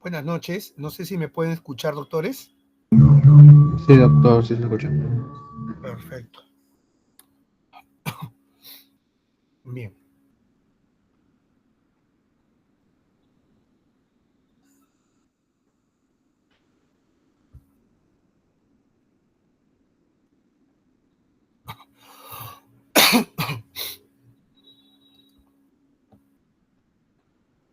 Buenas noches. No sé si me pueden escuchar, doctores. Sí, doctor, sí se escucha. Perfecto. Bien.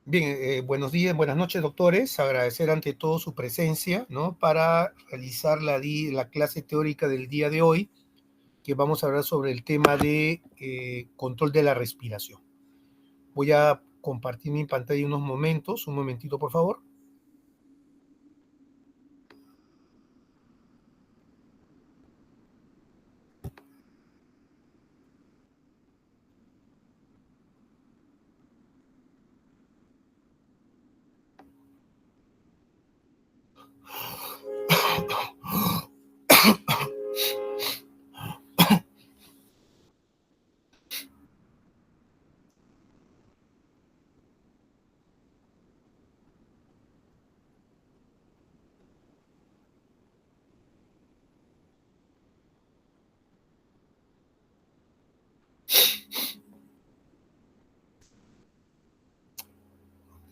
Bien, buenos días, buenas noches, doctores. Agradecer ante todo su presencia, ¿no? Para realizar la clase teórica del día de hoy, que vamos a hablar sobre el tema de control de la respiración. Voy a compartir mi pantalla unos momentos. Un momentito, por favor.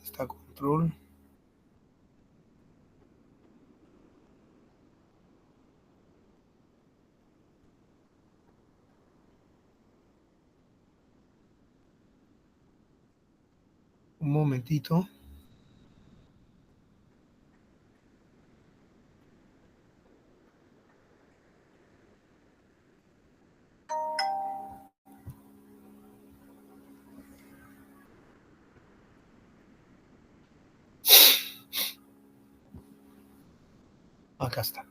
Está control. Un momentito. Acá está.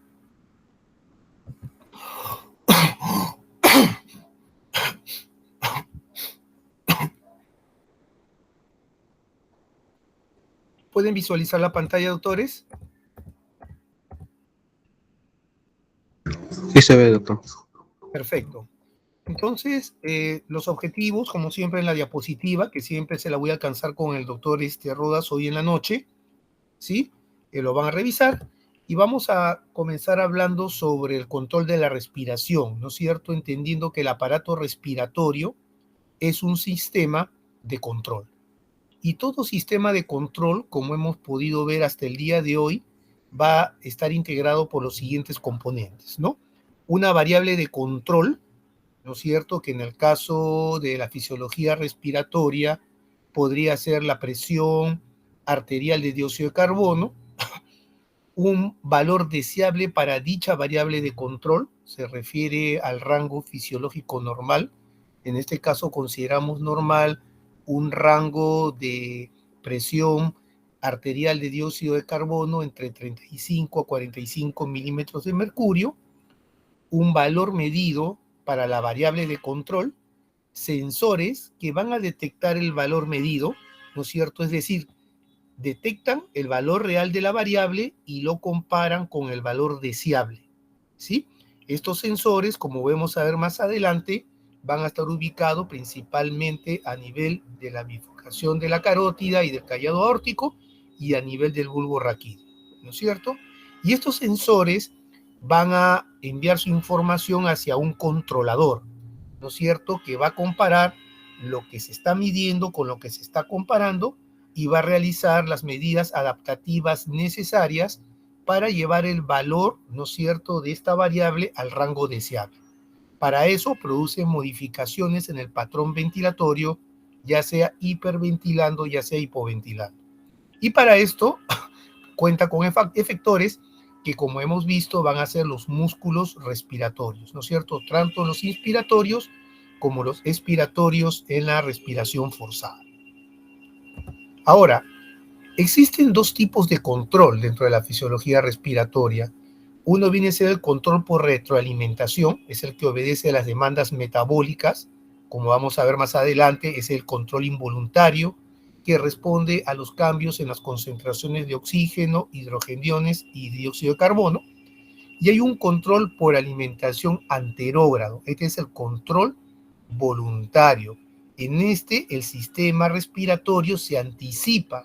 ¿Pueden visualizar la pantalla, doctores? Sí se ve, doctor. Perfecto. Entonces, los objetivos, como siempre en la diapositiva, que siempre se la voy a alcanzar con el doctor Rodas hoy en la noche, ¿sí? Lo van a revisar y vamos a comenzar hablando sobre el control de la respiración, ¿no es cierto? Entendiendo que el aparato respiratorio es un sistema de control. Y todo sistema de control, como hemos podido ver hasta el día de hoy, va a estar integrado por los siguientes componentes, ¿no? Una variable de control, ¿no es cierto? Que en el caso de la fisiología respiratoria podría ser la presión arterial de dióxido de carbono, un valor deseable para dicha variable de control, se refiere al rango fisiológico normal. En este caso consideramos normal un rango de presión arterial de dióxido de carbono entre 35 a 45 milímetros de mercurio, un valor medido para la variable de control, sensores que van a detectar el valor medido, ¿no es cierto? Es decir, detectan el valor real de la variable y lo comparan con el valor deseable, ¿sí? Estos sensores, como vamos a ver más adelante, van a estar ubicados principalmente a nivel de la bifurcación de la carótida y del callado aórtico y a nivel del bulbo raquídeo, ¿no es cierto? Y estos sensores van a enviar su información hacia un controlador, ¿no es cierto? Que va a comparar lo que se está midiendo con lo que se está comparando y va a realizar las medidas adaptativas necesarias para llevar el valor, ¿no es cierto?, de esta variable al rango deseable. Para eso produce modificaciones en el patrón ventilatorio, ya sea hiperventilando, ya sea hipoventilando. Y para esto cuenta con efectores que, como hemos visto, van a ser los músculos respiratorios, ¿no es cierto? Tanto los inspiratorios como los expiratorios en la respiración forzada. Ahora, existen dos tipos de control dentro de la fisiología respiratoria. Uno viene a ser el control por retroalimentación, es el que obedece a las demandas metabólicas, como vamos a ver más adelante, es el control involuntario, que responde a los cambios en las concentraciones de oxígeno, hidrogeniones y dióxido de carbono. Y hay un control por alimentación anterógrado, este es el control voluntario. En este, el sistema respiratorio se anticipa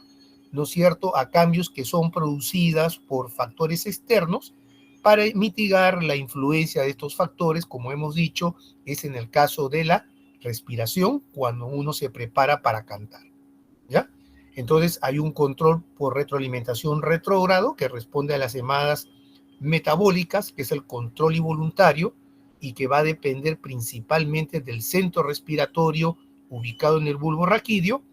¿no es cierto?, a cambios que son producidas por factores externos para mitigar la influencia de estos factores, como hemos dicho, es en el caso de la respiración, cuando uno se prepara para cantar, ¿ya? Entonces hay un control por retroalimentación retrógrado que responde a las llamadas metabólicas, que es el control involuntario y que va a depender principalmente del centro respiratorio ubicado en el bulbo raquídeo,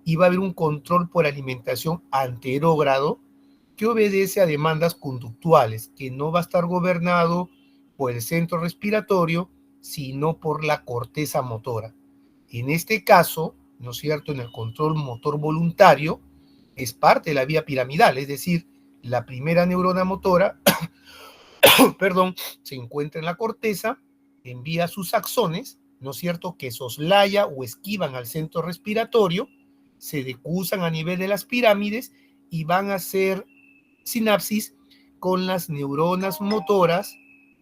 y va a haber un control por alimentación anterógrado que obedece a demandas conductuales, que no va a estar gobernado por el centro respiratorio, sino por la corteza motora. En este caso, ¿no es cierto?, en el control motor voluntario, es parte de la vía piramidal, es decir, la primera neurona motora, perdón, se encuentra en la corteza, envía sus axones, ¿no es cierto?, que soslaya o esquivan al centro respiratorio, se decusan a nivel de las pirámides y van a hacer sinapsis con las neuronas motoras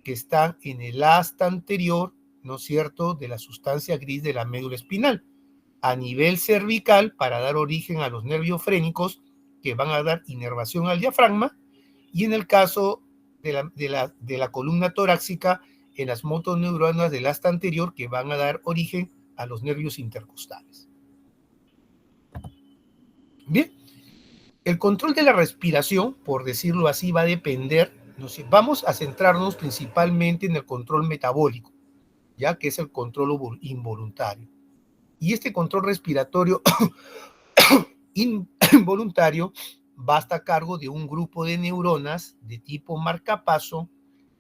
que están en el asta anterior, ¿no es cierto?, de la sustancia gris de la médula espinal, a nivel cervical para dar origen a los nervios frénicos que van a dar inervación al diafragma, y en el caso de la columna torácica, en las motoneuronas del asta anterior que van a dar origen a los nervios intercostales. Bien, el control de la respiración, por decirlo así, va a depender, vamos a centrarnos principalmente en el control metabólico, ya que es el control involuntario. Y este control respiratorio involuntario va a estar a cargo de un grupo de neuronas de tipo marcapaso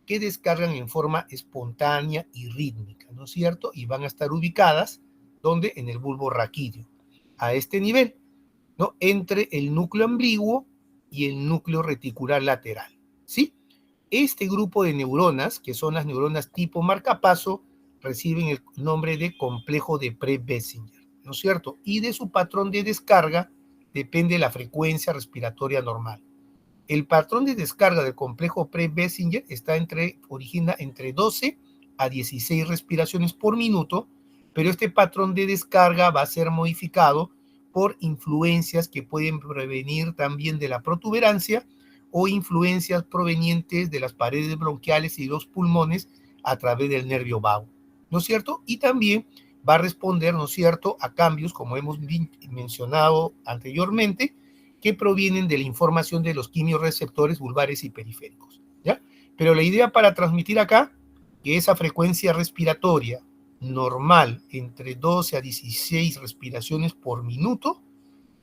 que descargan en forma espontánea y rítmica, ¿no es cierto? Y van a estar ubicadas, ¿dónde? En el bulbo raquídeo, a este nivel, ¿no?, entre el núcleo ambiguo y el núcleo reticular lateral, ¿sí? Este grupo de neuronas, que son las neuronas tipo marcapaso, reciben el nombre de complejo de Pre-Bessinger, ¿no es cierto? Y de su patrón de descarga depende la frecuencia respiratoria normal. El patrón de descarga del complejo Pre-Bessinger origina entre 12 a 16 respiraciones por minuto, pero este patrón de descarga va a ser modificado por influencias que pueden provenir también de la protuberancia o influencias provenientes de las paredes bronquiales y los pulmones a través del nervio vago, ¿no es cierto? Y también va a responder, ¿no es cierto?, a cambios, como hemos mencionado anteriormente, que provienen de la información de los quimiorreceptores vulvares y periféricos, ¿ya? Pero la idea para transmitir acá, que esa frecuencia respiratoria normal entre 12 a 16 respiraciones por minuto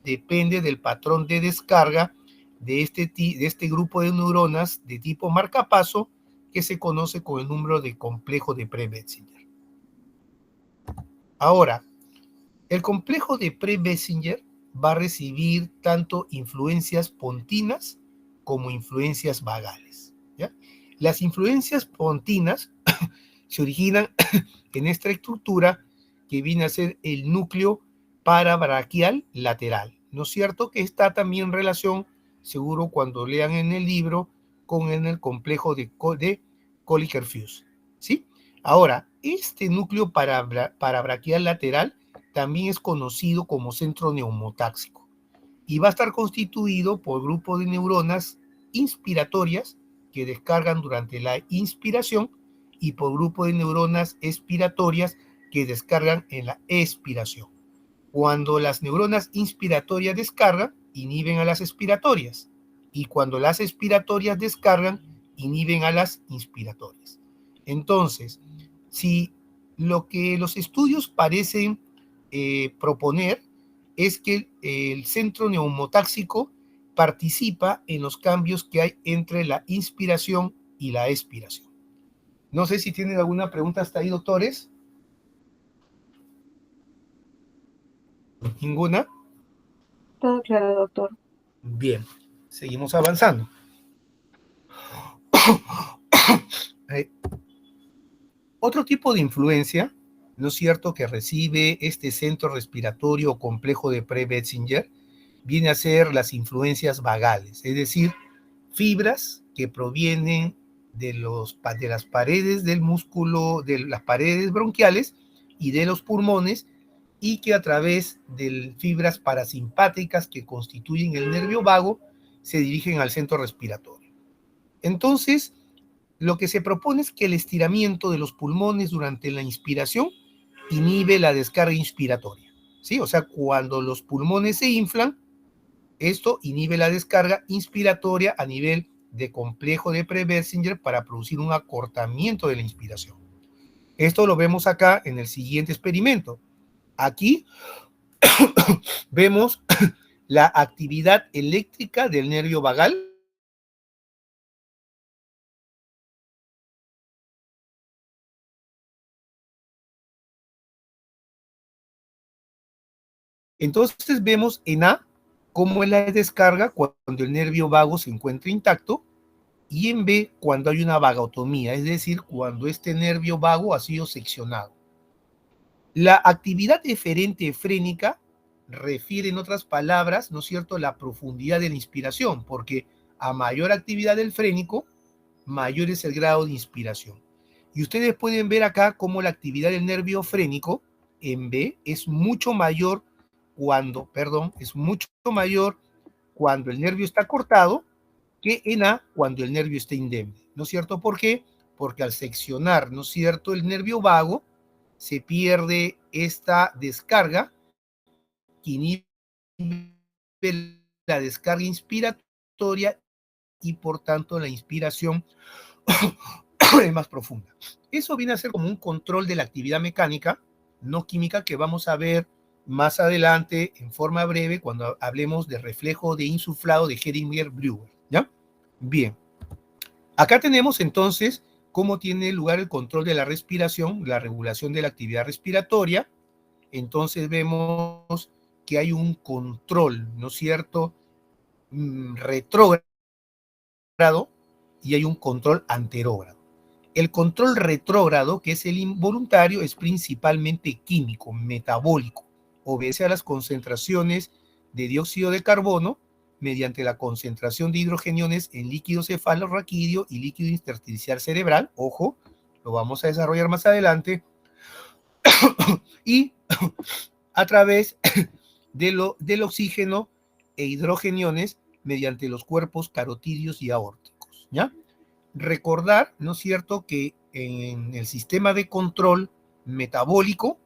depende del patrón de descarga de este grupo de neuronas de tipo marcapaso que se conoce con el número de complejo de Pre-Bessinger. Ahora, el complejo de Pre-Bessinger va a recibir tanto influencias pontinas como influencias vagales, ¿ya? Las influencias pontinas se originan en esta estructura que viene a ser el núcleo parabraquial lateral, ¿no es cierto?, que está también en relación, seguro cuando lean en el libro, con el complejo de Colliker-Fuse, ¿sí? Ahora, este núcleo parabraquial lateral también es conocido como centro neumotáxico y va a estar constituido por grupos de neuronas inspiratorias que descargan durante la inspiración y por grupo de neuronas expiratorias que descargan en la expiración. Cuando las neuronas inspiratorias descargan, inhiben a las expiratorias, y cuando las expiratorias descargan, inhiben a las inspiratorias. Entonces, si lo que los estudios parecen proponer es que el centro neumotáxico participa en los cambios que hay entre la inspiración y la expiración. No sé si tienen alguna pregunta hasta ahí, doctores. ¿Ninguna? Todo claro, doctor. Bien, seguimos avanzando. Otro tipo de influencia, ¿no es cierto?, que recibe este centro respiratorio complejo de Pre-Bessinger, viene a ser las influencias vagales, es decir, fibras que provienen de las paredes del músculo, de las paredes bronquiales y de los pulmones, y que a través de fibras parasimpáticas que constituyen el nervio vago se dirigen al centro respiratorio. Entonces, lo que se propone es que el estiramiento de los pulmones durante la inspiración inhibe la descarga inspiratoria, ¿sí? O sea, cuando los pulmones se inflan, esto inhibe la descarga inspiratoria a nivel de complejo de Preversinger para producir un acortamiento de la inspiración. Esto lo vemos acá en el siguiente experimento. Aquí vemos la actividad eléctrica del nervio vagal. Entonces vemos en A cómo es la descarga cuando el nervio vago se encuentra intacto y en B cuando hay una vagotomía, es decir, cuando este nervio vago ha sido seccionado. La actividad eferente efrénica refiere, en otras palabras, ¿no es cierto?, la profundidad de la inspiración, porque a mayor actividad del frénico, mayor es el grado de inspiración. Y ustedes pueden ver acá cómo la actividad del nervio frénico en B es mucho mayor cuando el nervio está cortado que en A cuando el nervio está indemne, ¿no es cierto? ¿Por qué? Porque al seccionar, ¿no es cierto?, el nervio vago, se pierde esta descarga que inhibe la descarga inspiratoria y por tanto la inspiración es más profunda. Eso viene a ser como un control de la actividad mecánica, no química, que vamos a ver más adelante en forma breve cuando hablemos de reflejo de insuflado de Heringer-Breuer, ¿ya? Bien. Acá tenemos entonces cómo tiene lugar el control de la respiración, la regulación de la actividad respiratoria. Entonces vemos que hay un control, ¿no es cierto?, retrógrado y hay un control anterógrado. El control retrógrado, que es el involuntario, es principalmente químico, metabólico. Obedece a las concentraciones de dióxido de carbono mediante la concentración de hidrogeniones en líquido cefalorraquídeo y líquido intersticial cerebral. Ojo, lo vamos a desarrollar más adelante. Y a través del oxígeno e hidrogeniones mediante los cuerpos carotídeos y aórticos, ¿ya? Recordar, ¿no es cierto?, que en el sistema de control metabólico,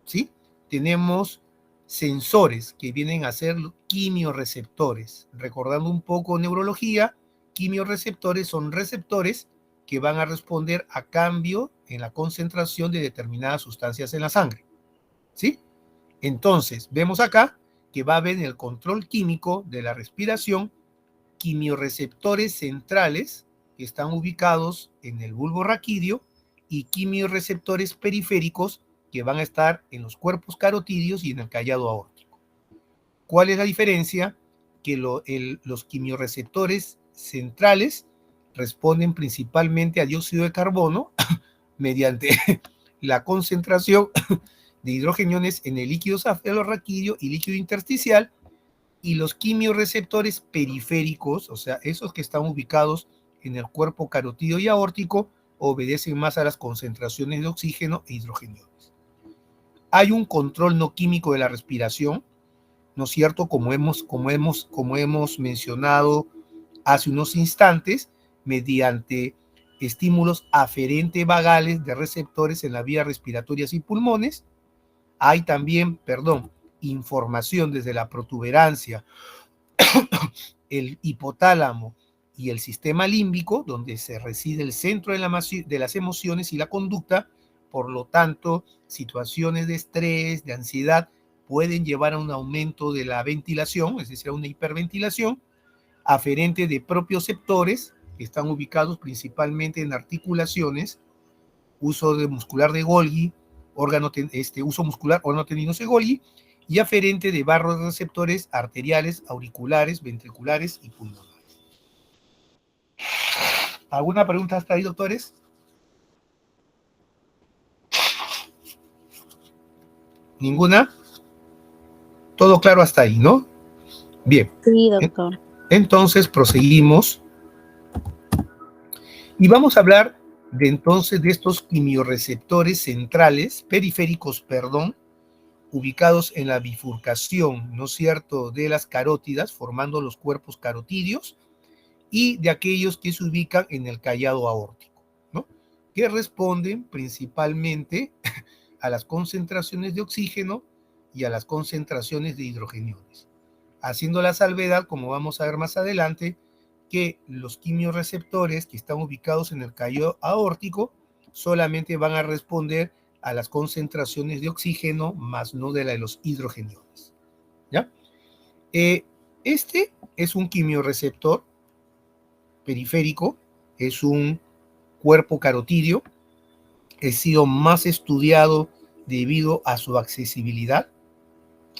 ¿sí?, tenemos sensores que vienen a ser quimiorreceptores. Recordando un poco neurología, quimiorreceptores son receptores que van a responder a cambio en la concentración de determinadas sustancias en la sangre, ¿sí? Entonces, vemos acá que va a haber en el control químico de la respiración quimiorreceptores centrales que están ubicados en el bulbo raquídeo y quimiorreceptores periféricos que van a estar en los cuerpos carotídeos y en el callado aórtico. ¿Cuál es la diferencia? Que los quimiorreceptores centrales responden principalmente a dióxido de carbono mediante la concentración de hidrogeniones en el líquido cefalorraquídeo y líquido intersticial, y los quimiorreceptores periféricos, o sea, esos que están ubicados en el cuerpo carotídeo y aórtico, obedecen más a las concentraciones de oxígeno e hidrogeniones. Hay un control no químico de la respiración, ¿no es cierto?, como hemos mencionado hace unos instantes, mediante estímulos aferente vagales de receptores en las vías respiratorias y pulmones. Hay también, información desde la protuberancia, el hipotálamo y el sistema límbico, donde se reside el centro de las emociones y la conducta. Por lo tanto, situaciones de estrés, de ansiedad, pueden llevar a un aumento de la ventilación, es decir, a una hiperventilación, aferente de propioceptores, que están ubicados principalmente en articulaciones, uso muscular de Golgi, uso muscular órgano tendinoso de Golgi, y aferente de barroreceptores arteriales, auriculares, ventriculares y pulmonares. ¿Alguna pregunta hasta ahí, doctores? ¿Ninguna? Todo claro hasta ahí, ¿no? Bien. Sí, doctor. Entonces proseguimos y vamos a hablar de estos quimiorreceptores centrales, periféricos, ubicados en la bifurcación, ¿no es cierto?, de las carótidas, formando los cuerpos carotídeos, y de aquellos que se ubican en el callado aórtico, ¿no?, que responden principalmente a las concentraciones de oxígeno y a las concentraciones de hidrogeniones, haciendo la salvedad, como vamos a ver más adelante, que los quimiorreceptores que están ubicados en el callado aórtico solamente van a responder a las concentraciones de oxígeno, más no de la de los hidrogeniones, ¿ya? Este es un quimiorreceptor periférico, es un cuerpo carotídeo, ha sido más estudiado debido a su accesibilidad,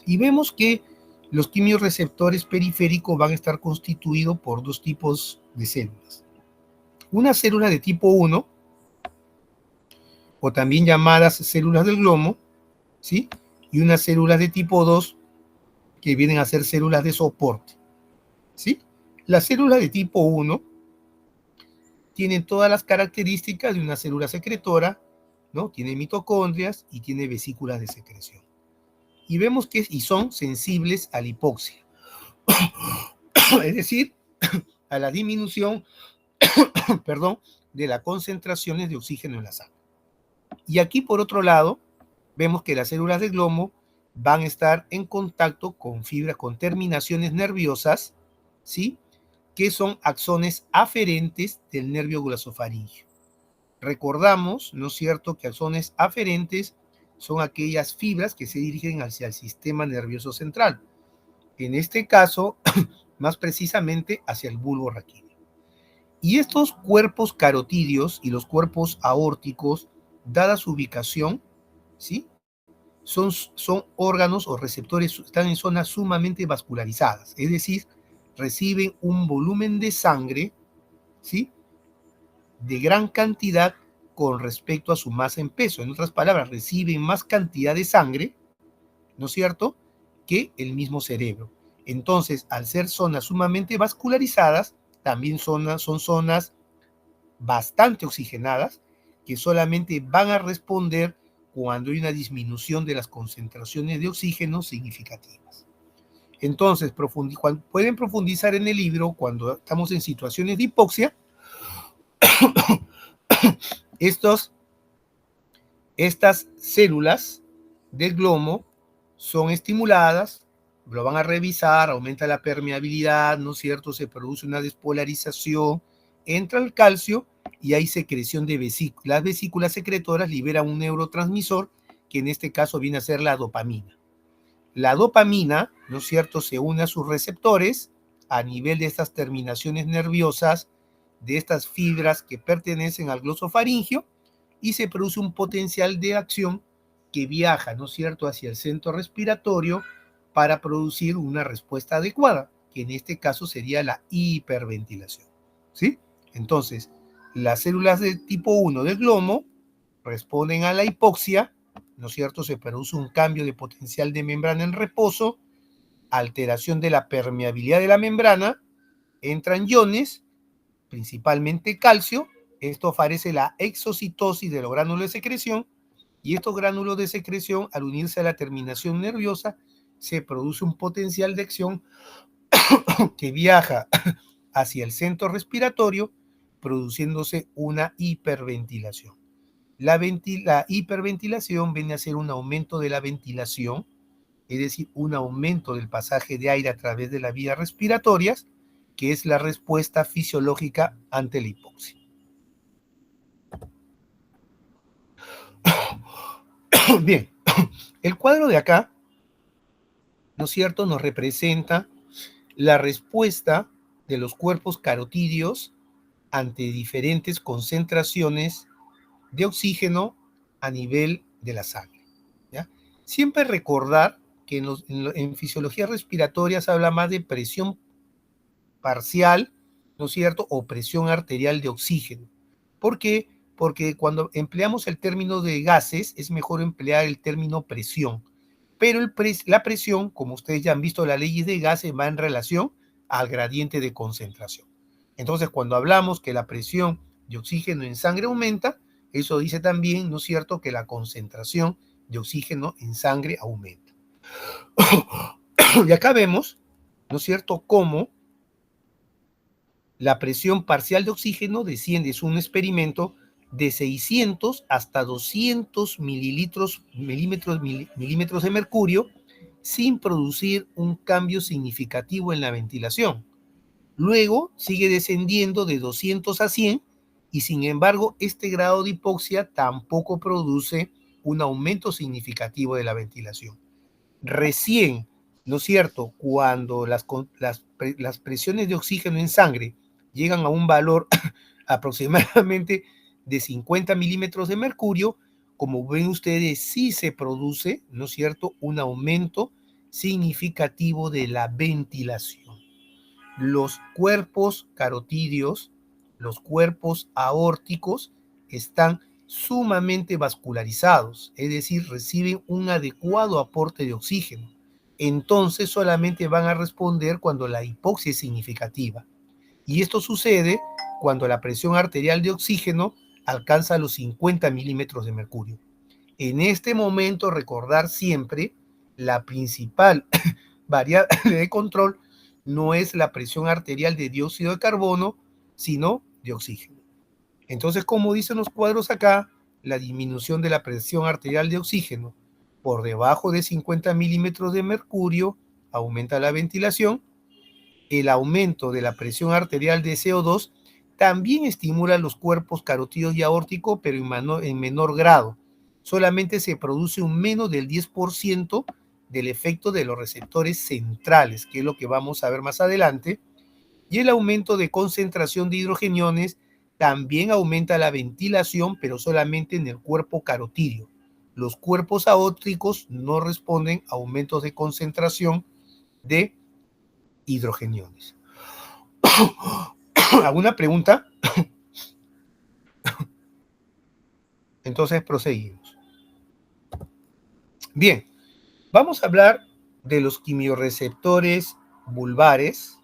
y vemos que los quimiorreceptores periféricos van a estar constituidos por dos tipos de células. Una célula de tipo 1, o también llamadas células del glomo, ¿sí?, y unas células de tipo 2, que vienen a ser células de soporte, ¿sí? Las células de tipo 1 tienen todas las características de una célula secretora, ¿no? Tiene mitocondrias y tiene vesículas de secreción. Y vemos que son sensibles a la hipoxia, es decir, a la disminución, perdón, de las concentraciones de oxígeno en la sangre. Y aquí, por otro lado, vemos que las células de glomo van a estar en contacto con fibras, con terminaciones nerviosas, ¿sí?, que son axones aferentes del nervio glosofaríngeo. Recordamos, ¿no es cierto?, que axones aferentes son aquellas fibras que se dirigen hacia el sistema nervioso central. En este caso, más precisamente hacia el bulbo raquídeo. Y estos cuerpos carotídeos y los cuerpos aórticos, dada su ubicación, ¿sí?, son órganos o receptores, están en zonas sumamente vascularizadas, es decir, reciben un volumen de sangre, ¿sí?, de gran cantidad con respecto a su masa en peso. En otras palabras, reciben más cantidad de sangre, ¿no es cierto?, que el mismo cerebro. Entonces, al ser zonas sumamente vascularizadas, también son zonas bastante oxigenadas, que solamente van a responder cuando hay una disminución de las concentraciones de oxígeno significativas. Entonces, pueden profundizar en el libro cuando estamos en situaciones de hipoxia. Estas células del glomo son estimuladas, lo van a revisar, aumenta la permeabilidad, ¿no es cierto?, se produce una despolarización, entra el calcio y hay secreción de vesículas. Las vesículas secretoras liberan un neurotransmisor que en este caso viene a ser la dopamina. La dopamina, ¿no es cierto?, se une a sus receptores a nivel de estas terminaciones nerviosas, de estas fibras que pertenecen al glosofaringio, y se produce un potencial de acción que viaja, ¿no es cierto?, hacia el centro respiratorio para producir una respuesta adecuada, que en este caso sería la hiperventilación, ¿sí? Entonces, las células de tipo 1 del glomo responden a la hipoxia, ¿no es cierto?, se produce un cambio de potencial de membrana en reposo, alteración de la permeabilidad de la membrana, entran iones, principalmente calcio. Esto favorece la exocitosis de los gránulos de secreción, y estos gránulos de secreción, al unirse a la terminación nerviosa, se produce un potencial de acción que viaja hacia el centro respiratorio, produciéndose una hiperventilación. La hiperventilación viene a ser un aumento de la ventilación, es decir, un aumento del pasaje de aire a través de las vías respiratorias, que es la respuesta fisiológica ante la hipoxia. Bien, el cuadro de acá, ¿no es cierto?, nos representa la respuesta de los cuerpos carotídeos ante diferentes concentraciones de oxígeno a nivel de la sangre, ¿ya? Siempre recordar que en fisiología respiratoria se habla más de presión parcial, ¿no es cierto?, o presión arterial de oxígeno. ¿Por qué? Porque cuando empleamos el término de gases es mejor emplear el término presión. Pero la presión, como ustedes ya han visto las leyes de gases, va en relación al gradiente de concentración. Entonces, cuando hablamos que la presión de oxígeno en sangre aumenta, eso dice también, ¿no es cierto?, que la concentración de oxígeno en sangre aumenta. Y acá vemos, ¿no es cierto?, cómo la presión parcial de oxígeno desciende, es un experimento de 600 hasta 200 milímetros de mercurio sin producir un cambio significativo en la ventilación. Luego sigue descendiendo de 200 a 100 y sin embargo este grado de hipoxia tampoco produce un aumento significativo de la ventilación. Recién, ¿no es cierto?, cuando las presiones de oxígeno en sangre llegan a un valor aproximadamente de 50 milímetros de mercurio, como ven ustedes, sí se produce, ¿no es cierto?, un aumento significativo de la ventilación. Los cuerpos carotídeos, los cuerpos aórticos están sumamente vascularizados, es decir, reciben un adecuado aporte de oxígeno. Entonces solamente van a responder cuando la hipoxia es significativa. Y esto sucede cuando la presión arterial de oxígeno alcanza los 50 milímetros de mercurio. En este momento, recordar siempre, la principal variable de control no es la presión arterial de dióxido de carbono, sino de oxígeno. Entonces, como dicen los cuadros acá, la disminución de la presión arterial de oxígeno por debajo de 50 milímetros de mercurio aumenta la ventilación. El aumento de la presión arterial de CO2 también estimula los cuerpos carotídeos y aórtico, pero en menor grado. Solamente se produce un menos del 10% del efecto de los receptores centrales, que es lo que vamos a ver más adelante. Y el aumento de concentración de hidrogeniones también aumenta la ventilación, pero solamente en el cuerpo carotídeo. Los cuerpos aórticos no responden a aumentos de concentración de hidrogeniones. ¿Alguna pregunta? Entonces proseguimos. Bien, vamos a hablar de los quimiorreceptores vulvares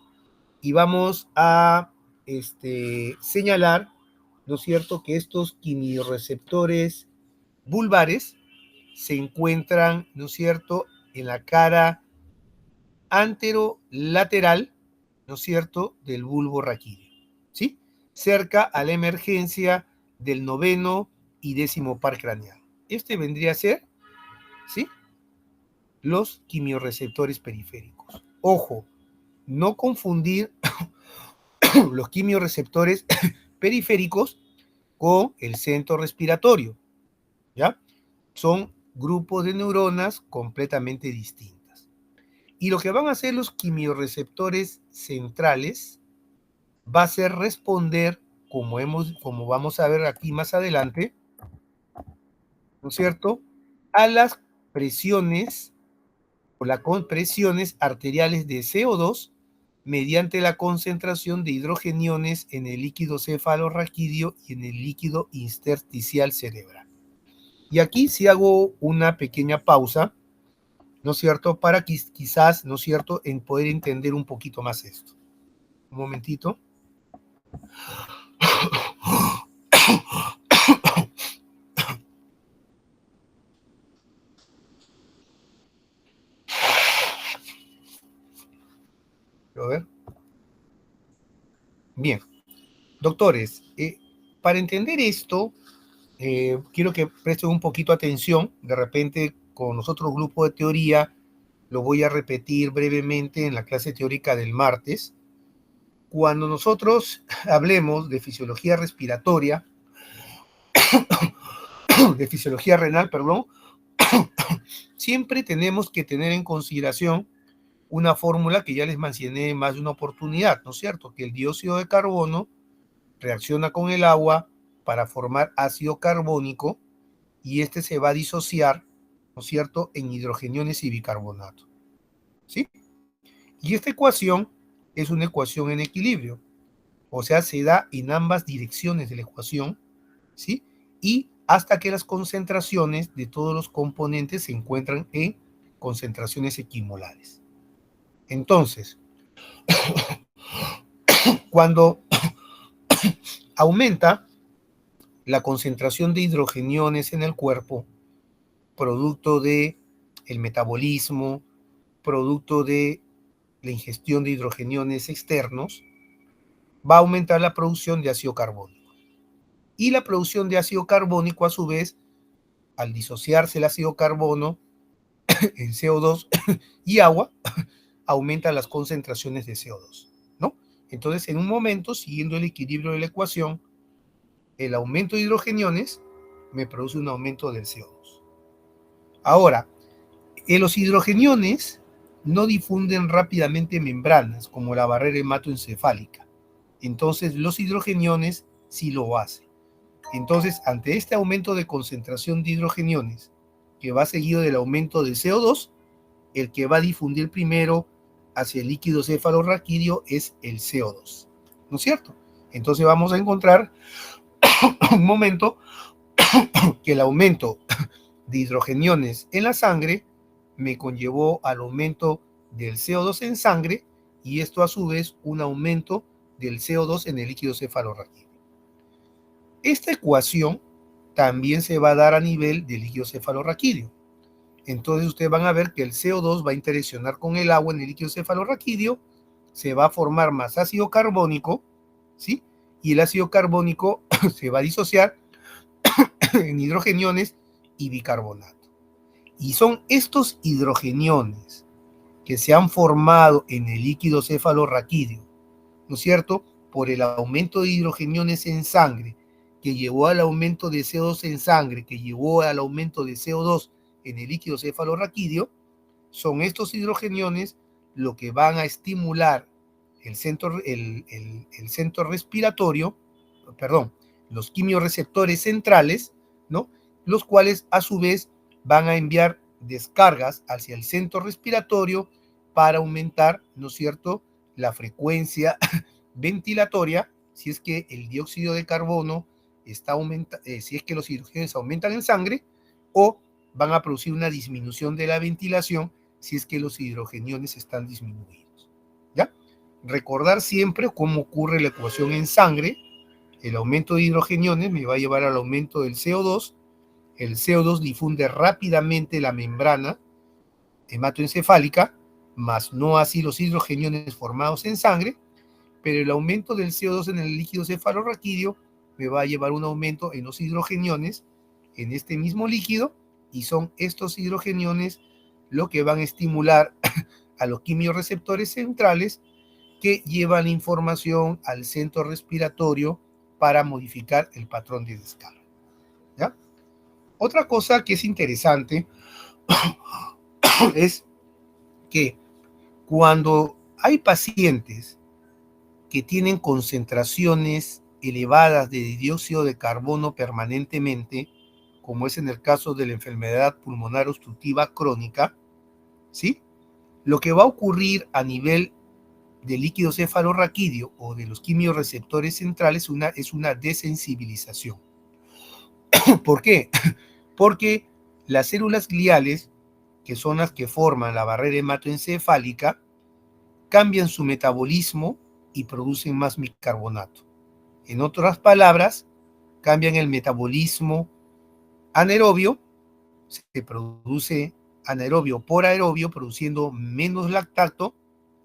y vamos a señalar, ¿no es cierto?, que estos quimiorreceptores vulvares se encuentran, ¿no es cierto?, en la cara anterolateral, ¿no es cierto?, del bulbo raquídeo, ¿sí? Cerca a la emergencia del 9º y 10º par craneal. Este vendría a ser, ¿sí?, los quimiorreceptores periféricos. Ojo, no confundir los quimiorreceptores periféricos con el centro respiratorio, ¿ya? Son grupos de neuronas completamente distintas. Y lo que van a hacer los quimiorreceptores centrales va a ser responder, como vamos a ver aquí más adelante, ¿no es cierto?, a las presiones o las compresiones arteriales de CO2 mediante la concentración de hidrogeniones en el líquido cefalorraquídeo y en el líquido intersticial cerebral. Y aquí sí hago una pequeña pausa, ¿no es cierto?, para quizás, ¿no es cierto?, en poder entender un poquito más esto. Un momentito. A ver. Bien, doctores, para entender esto, quiero que presten un poquito atención. De repente, con los otros grupos de teoría, lo voy a repetir brevemente en la clase teórica del martes. Cuando nosotros hablemos de fisiología respiratoria, de fisiología renal, perdón, siempre tenemos que tener en consideración una fórmula que ya les mencioné en más de una oportunidad, ¿no es cierto? Que el dióxido de carbono reacciona con el agua para formar ácido carbónico y este se va a disociar, ¿no es cierto?, en hidrogeniones y bicarbonato, ¿sí? Y esta ecuación es una ecuación en equilibrio, o sea, se da en ambas direcciones de la ecuación, ¿sí? Y hasta que las concentraciones de todos los componentes se encuentran en concentraciones equimolares. Entonces, cuando aumenta la concentración de hidrogeniones en el cuerpo, producto de el metabolismo, producto de la ingestión de hidrogeniones externos, va a aumentar la producción de ácido carbónico. Y la producción de ácido carbónico, a su vez, al disociarse el ácido carbono en CO2 y agua, aumenta las concentraciones de CO2, ¿no? Entonces, en un momento, siguiendo el equilibrio de la ecuación, el aumento de hidrogeniones me produce un aumento del CO2. Ahora, los hidrogeniones no difunden rápidamente membranas como la barrera hematoencefálica. Entonces, los hidrogeniones sí lo hacen. Entonces, ante este aumento de concentración de hidrogeniones, que va seguido del aumento de CO2, el que va a difundir primero hacia el líquido cefalorraquídeo es el CO2, ¿no es cierto? Entonces vamos a encontrar un momento que el aumento de hidrogeniones en la sangre me conllevó al aumento del CO2 en sangre y esto a su vez un aumento del CO2 en el líquido cefalorraquídeo. Esta ecuación también se va a dar a nivel del líquido cefalorraquídeo. Entonces ustedes van a ver que el CO2 va a interaccionar con el agua en el líquido cefalorraquídeo, se va a formar más ácido carbónico, ¿sí? Y el ácido carbónico se va a disociar en hidrogeniones y bicarbonato. Y son estos hidrogeniones que se han formado en el líquido cefalorraquídeo, ¿no es cierto? Por el aumento de hidrogeniones en sangre, que llevó al aumento de CO2 en sangre, que llevó al aumento de CO2 en el líquido cefalorraquídeo, son estos hidrogeniones lo que van a estimular el centro respiratorio, perdón, los quimiorreceptores centrales, ¿no? Los cuales a su vez van a enviar descargas hacia el centro respiratorio para aumentar, ¿no es cierto?, la frecuencia ventilatoria, si es que el dióxido de carbono está si es que los hidrogeniones aumentan en sangre, o van a producir una disminución de la ventilación si es que los hidrogeniones están disminuidos, ¿ya? Recordar siempre cómo ocurre la ecuación en sangre. El aumento de hidrogeniones me va a llevar al aumento del CO2. El CO2 difunde rápidamente la membrana hematoencefálica, más no así los hidrogeniones formados en sangre, pero el aumento del CO2 en el líquido cefalorraquídeo me va a llevar un aumento en los hidrogeniones en este mismo líquido, y son estos hidrogeniones lo que van a estimular a los quimiorreceptores centrales que llevan información al centro respiratorio para modificar el patrón de descarga, ¿ya? Otra cosa que es interesante es que cuando hay pacientes que tienen concentraciones elevadas de dióxido de carbono permanentemente, como es en el caso de la enfermedad pulmonar obstructiva crónica, ¿sí? Lo que va a ocurrir a nivel del líquido cefalorraquídeo o de los quimiorreceptores centrales es una desensibilización. ¿Por qué? Porque las células gliales, que son las que forman la barrera hematoencefálica, cambian su metabolismo y producen más bicarbonato. En otras palabras, cambian el metabolismo anaerobio, se produce anaerobio por aerobio, produciendo menos lactato,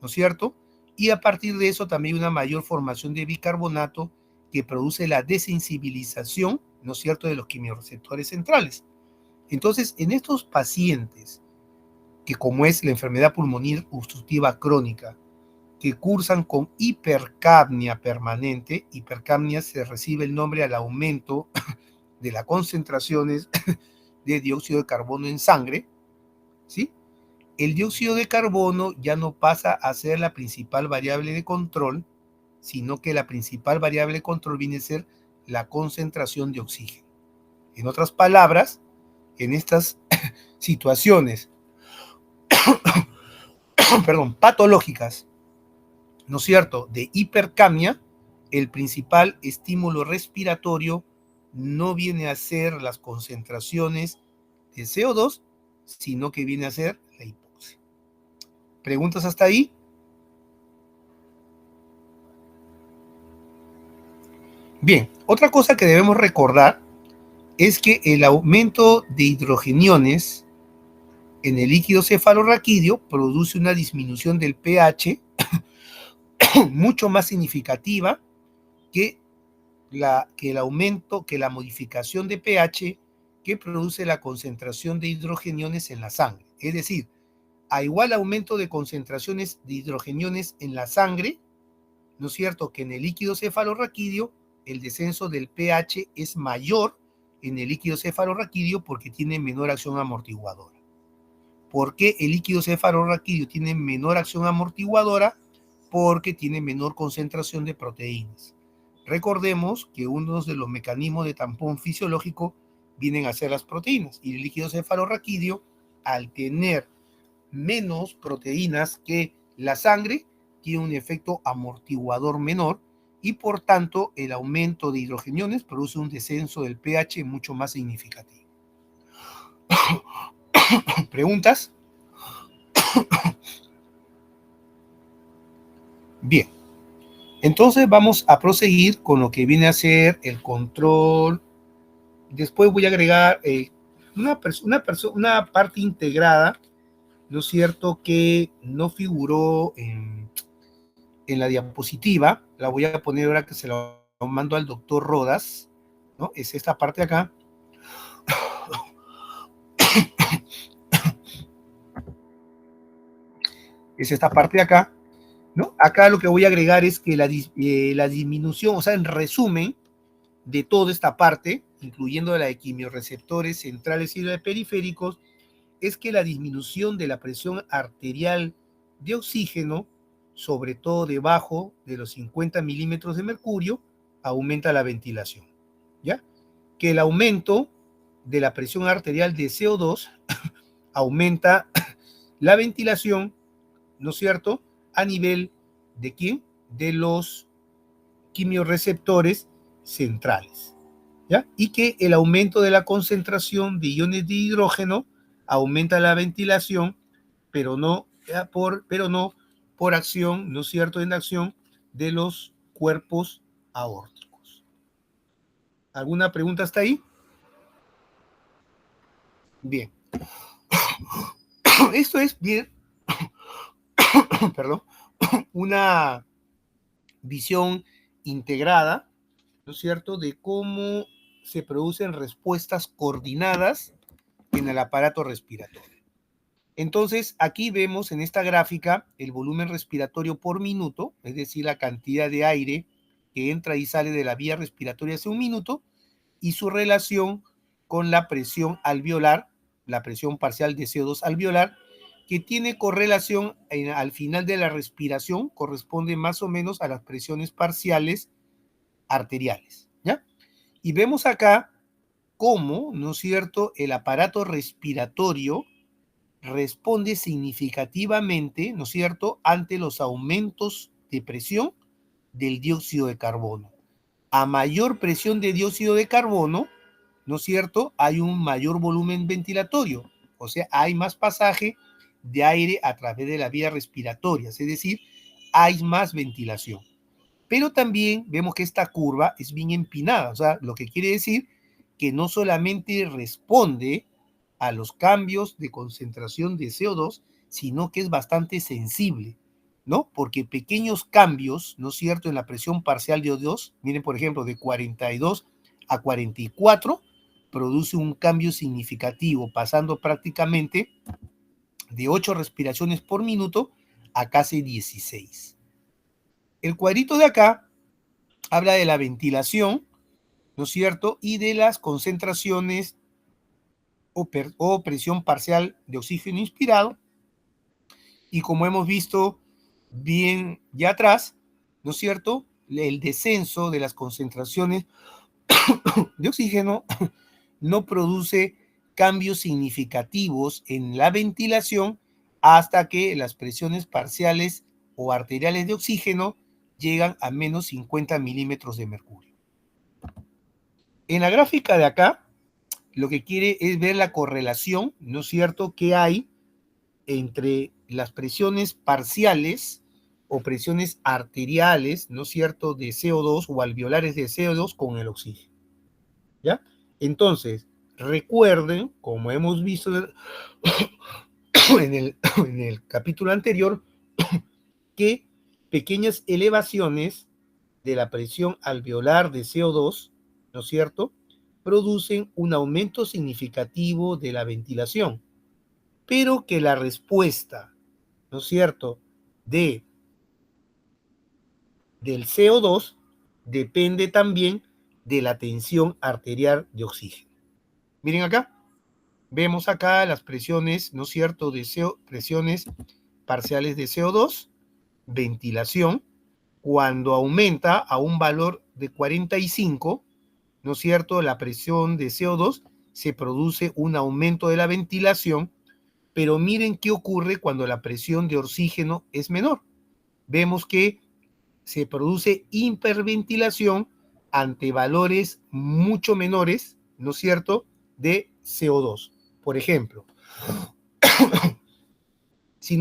¿no es cierto? Y a partir de eso también hay una mayor formación de bicarbonato que produce la desensibilización, ¿no es cierto?, de los quimiorreceptores centrales. Entonces, en estos pacientes, que como es la enfermedad pulmonar obstructiva crónica, que cursan con hipercapnia permanente, hipercapnia se recibe el nombre al aumento de las concentraciones de dióxido de carbono en sangre, ¿sí? El dióxido de carbono ya no pasa a ser la principal variable de control, sino que la principal variable de control viene a ser la concentración de oxígeno. En otras palabras, en estas situaciones patológicas, ¿no es cierto?, de hipercapnia, el principal estímulo respiratorio no viene a ser las concentraciones de CO2, sino que viene a ser la hipoxia. ¿Preguntas hasta ahí? Bien, otra cosa que debemos recordar es que el aumento de hidrogeniones en el líquido cefalorraquídeo produce una disminución del pH mucho más significativa que la modificación de pH que produce la concentración de hidrogeniones en la sangre. Es decir, a igual aumento de concentraciones de hidrogeniones en la sangre, ¿no es cierto?, que en el líquido cefalorraquídeo, el descenso del pH es mayor en el líquido cefalorraquídeo porque tiene menor acción amortiguadora. ¿Por qué el líquido cefalorraquídeo tiene menor acción amortiguadora? Porque tiene menor concentración de proteínas. Recordemos que uno de los mecanismos de tampón fisiológico vienen a ser las proteínas, y el líquido cefalorraquídeo, al tener menos proteínas que la sangre, tiene un efecto amortiguador menor, y por tanto el aumento de hidrogeniones produce un descenso del pH mucho más significativo. ¿Preguntas? Bien, entonces vamos a proseguir con lo que viene a ser el control. Después voy a agregar una parte integrada, ¿no es cierto?, que no figuró en la diapositiva. La voy a poner ahora que se lo mando al doctor Rodas, ¿no? Es esta parte de acá. Es esta parte de acá, ¿no? Acá lo que voy a agregar es que la disminución, o sea, en resumen de toda esta parte, incluyendo la de quimiorreceptores centrales y la de periféricos, es que la disminución de la presión arterial de oxígeno, sobre todo debajo de los 50 milímetros de mercurio, aumenta la ventilación, ¿ya? Que el aumento de la presión arterial de CO2 aumenta la ventilación, ¿no es cierto?, a nivel de ¿quién? De los quimiorreceptores centrales, ¿ya? Y que el aumento de la concentración de iones de hidrógeno aumenta la ventilación, pero no por acción, ¿no es cierto?, en acción de los cuerpos aórticos. ¿Alguna pregunta hasta ahí? Bien. Esto es bien, perdón, una visión integrada, ¿no es cierto?, de cómo se producen respuestas coordinadas en el aparato respiratorio. Entonces, aquí vemos en esta gráfica el volumen respiratorio por minuto, es decir, la cantidad de aire que entra y sale de la vía respiratoria hace un minuto, y su relación con la presión alveolar, la presión parcial de CO2 alveolar, que tiene correlación al final de la respiración, corresponde más o menos a las presiones parciales arteriales, ¿ya? Y vemos acá cómo, ¿no es cierto?, el aparato respiratorio responde significativamente, ¿no es cierto?, ante los aumentos de presión del dióxido de carbono. A mayor presión de dióxido de carbono, ¿no es cierto?, hay un mayor volumen ventilatorio, o sea, hay más pasaje de aire a través de las vías respiratorias, es decir, hay más ventilación. Pero también vemos que esta curva es bien empinada, o sea, lo que quiere decir que no solamente responde a los cambios de concentración de CO2, sino que es bastante sensible, ¿no? Porque pequeños cambios, ¿no es cierto?, en la presión parcial de O2, miren, por ejemplo, de 42 a 44, produce un cambio significativo, pasando prácticamente de 8 respiraciones por minuto a casi 16. El cuadrito de acá habla de la ventilación, ¿no es cierto?, y de las concentraciones o presión parcial de oxígeno inspirado, y como hemos visto bien ya atrás, ¿no es cierto?, el descenso de las concentraciones de oxígeno no produce cambios significativos en la ventilación hasta que las presiones parciales o arteriales de oxígeno llegan a menos 50 milímetros de mercurio. En la gráfica de acá, lo que quiere es ver la correlación, ¿no es cierto?, que hay entre las presiones parciales o presiones arteriales, ¿no es cierto?, de CO2 o alveolares de CO2 con el oxígeno, ¿ya? Entonces, recuerden, como hemos visto en el capítulo anterior que pequeñas elevaciones de la presión alveolar de CO2, ¿no es cierto?, producen un aumento significativo de la ventilación, pero que la respuesta, ¿no es cierto?, del CO2 depende también de la tensión arterial de oxígeno. Miren acá, vemos acá las presiones, ¿no es cierto?, presiones parciales de CO2, ventilación, cuando aumenta a un valor de 45, ¿no es cierto?, la presión de CO2, se produce un aumento de la ventilación, pero miren qué ocurre cuando la presión de oxígeno es menor. Vemos que se produce hiperventilación ante valores mucho menores, ¿no es cierto?, de CO2. Por ejemplo, si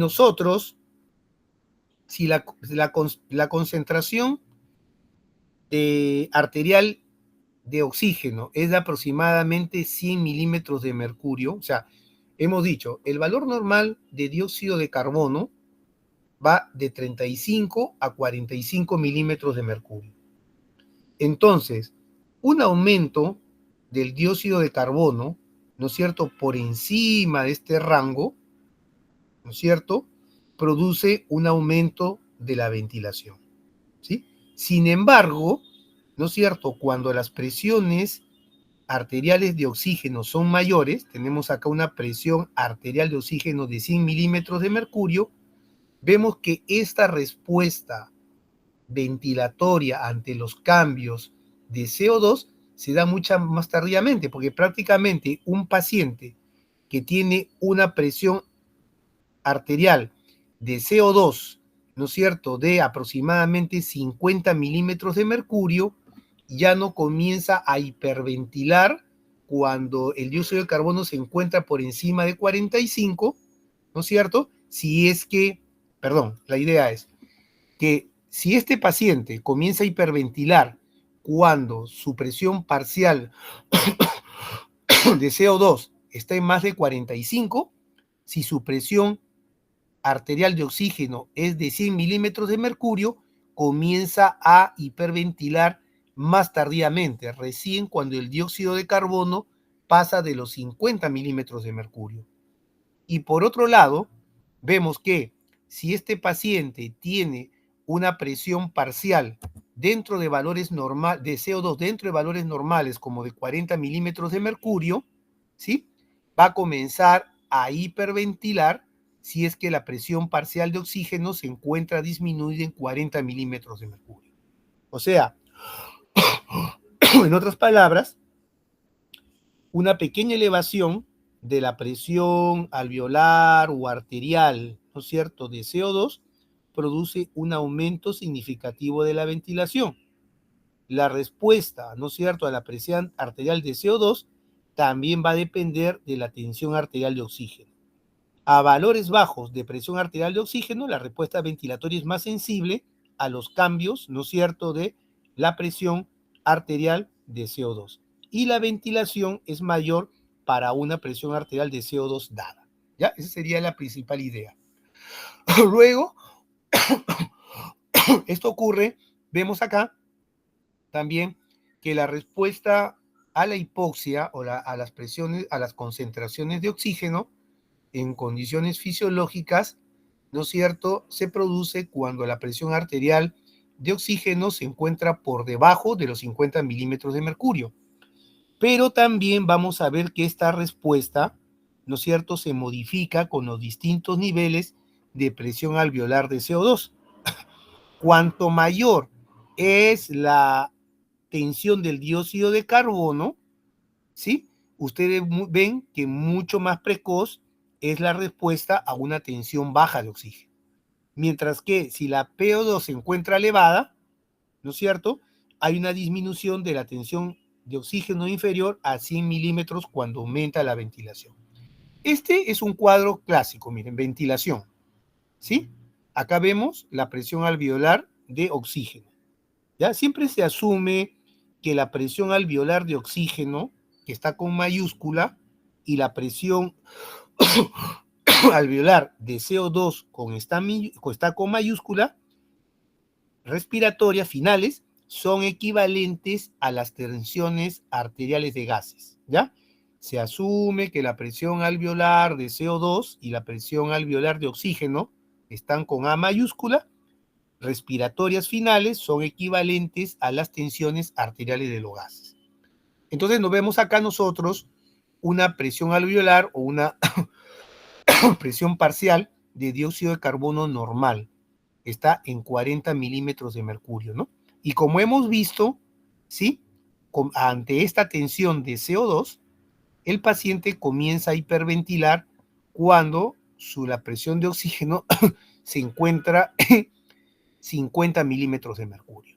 la concentración arterial de oxígeno es de aproximadamente 100 milímetros de mercurio, o sea, hemos dicho, el valor normal de dióxido de carbono va de 35 a 45 milímetros de mercurio. Entonces, un aumento del dióxido de carbono, ¿no es cierto?, por encima de este rango, ¿no es cierto?, produce un aumento de la ventilación, ¿sí? Sin embargo, ¿no es cierto?, cuando las presiones arteriales de oxígeno son mayores, tenemos acá una presión arterial de oxígeno de 100 milímetros de mercurio, vemos que esta respuesta ventilatoria ante los cambios de CO2 se da mucho más tardíamente, porque prácticamente un paciente que tiene una presión arterial de CO2, ¿no es cierto?, de aproximadamente 50 milímetros de mercurio, ya no comienza a hiperventilar cuando el dióxido de carbono se encuentra por encima de 45, ¿no es cierto? La idea es que si este paciente comienza a hiperventilar cuando su presión parcial de CO2 está en más de 45, si su presión arterial de oxígeno es de 100 milímetros de mercurio, comienza a hiperventilar más tardíamente, recién cuando el dióxido de carbono pasa de los 50 milímetros de mercurio. Y por otro lado, vemos que si este paciente tiene una presión parcial dentro de valores normales de CO2, dentro de valores normales como de 40 milímetros de mercurio, ¿sí?, va a comenzar a hiperventilar si es que la presión parcial de oxígeno se encuentra disminuida en 40 milímetros de mercurio. O sea, en otras palabras, una pequeña elevación de la presión alveolar o arterial, ¿no es cierto?, de CO2, produce un aumento significativo de la ventilación. La respuesta, ¿no es cierto?, a la presión arterial de CO2 también va a depender de la tensión arterial de oxígeno. A valores bajos de presión arterial de oxígeno, la respuesta ventilatoria es más sensible a los cambios, ¿no es cierto?, de la presión arterial de CO2. Y la ventilación es mayor para una presión arterial de CO2 dada. ¿Ya? Esa sería la principal idea. Luego, esto ocurre, vemos acá también que la respuesta a la hipoxia o a las presiones, a las concentraciones de oxígeno en condiciones fisiológicas, ¿no es cierto?, se produce cuando la presión arterial de oxígeno se encuentra por debajo de los 50 milímetros de mercurio. Pero también vamos a ver que esta respuesta, ¿no es cierto?, se modifica con los distintos niveles de presión alveolar de CO2. Cuanto mayor es la tensión del dióxido de carbono, ¿sí?, ustedes ven que mucho más precoz es la respuesta a una tensión baja de oxígeno. Mientras que si la PO2 se encuentra elevada, ¿no es cierto?, hay una disminución de la tensión de oxígeno inferior a 100 milímetros cuando aumenta la ventilación. Este es un cuadro clásico, miren, ventilación, ¿sí? Acá vemos la presión alveolar de oxígeno, ¿ya? Siempre se asume que la presión alveolar de oxígeno, que está con mayúscula, y la presión alveolar de CO2 está con mayúscula, respiratorias finales, son equivalentes a las tensiones arteriales de gases, ¿ya? Se asume que la presión alveolar de CO2 y la presión alveolar de oxígeno están con A mayúscula, respiratorias finales son equivalentes a las tensiones arteriales de los gases. Entonces nos vemos acá nosotros una presión alveolar o una presión parcial de dióxido de carbono normal. Está en 40 milímetros de mercurio, ¿no? Y como hemos visto, ¿sí? Ante esta tensión de CO2, el paciente comienza a hiperventilar cuando la presión de oxígeno se encuentra 50 milímetros de mercurio.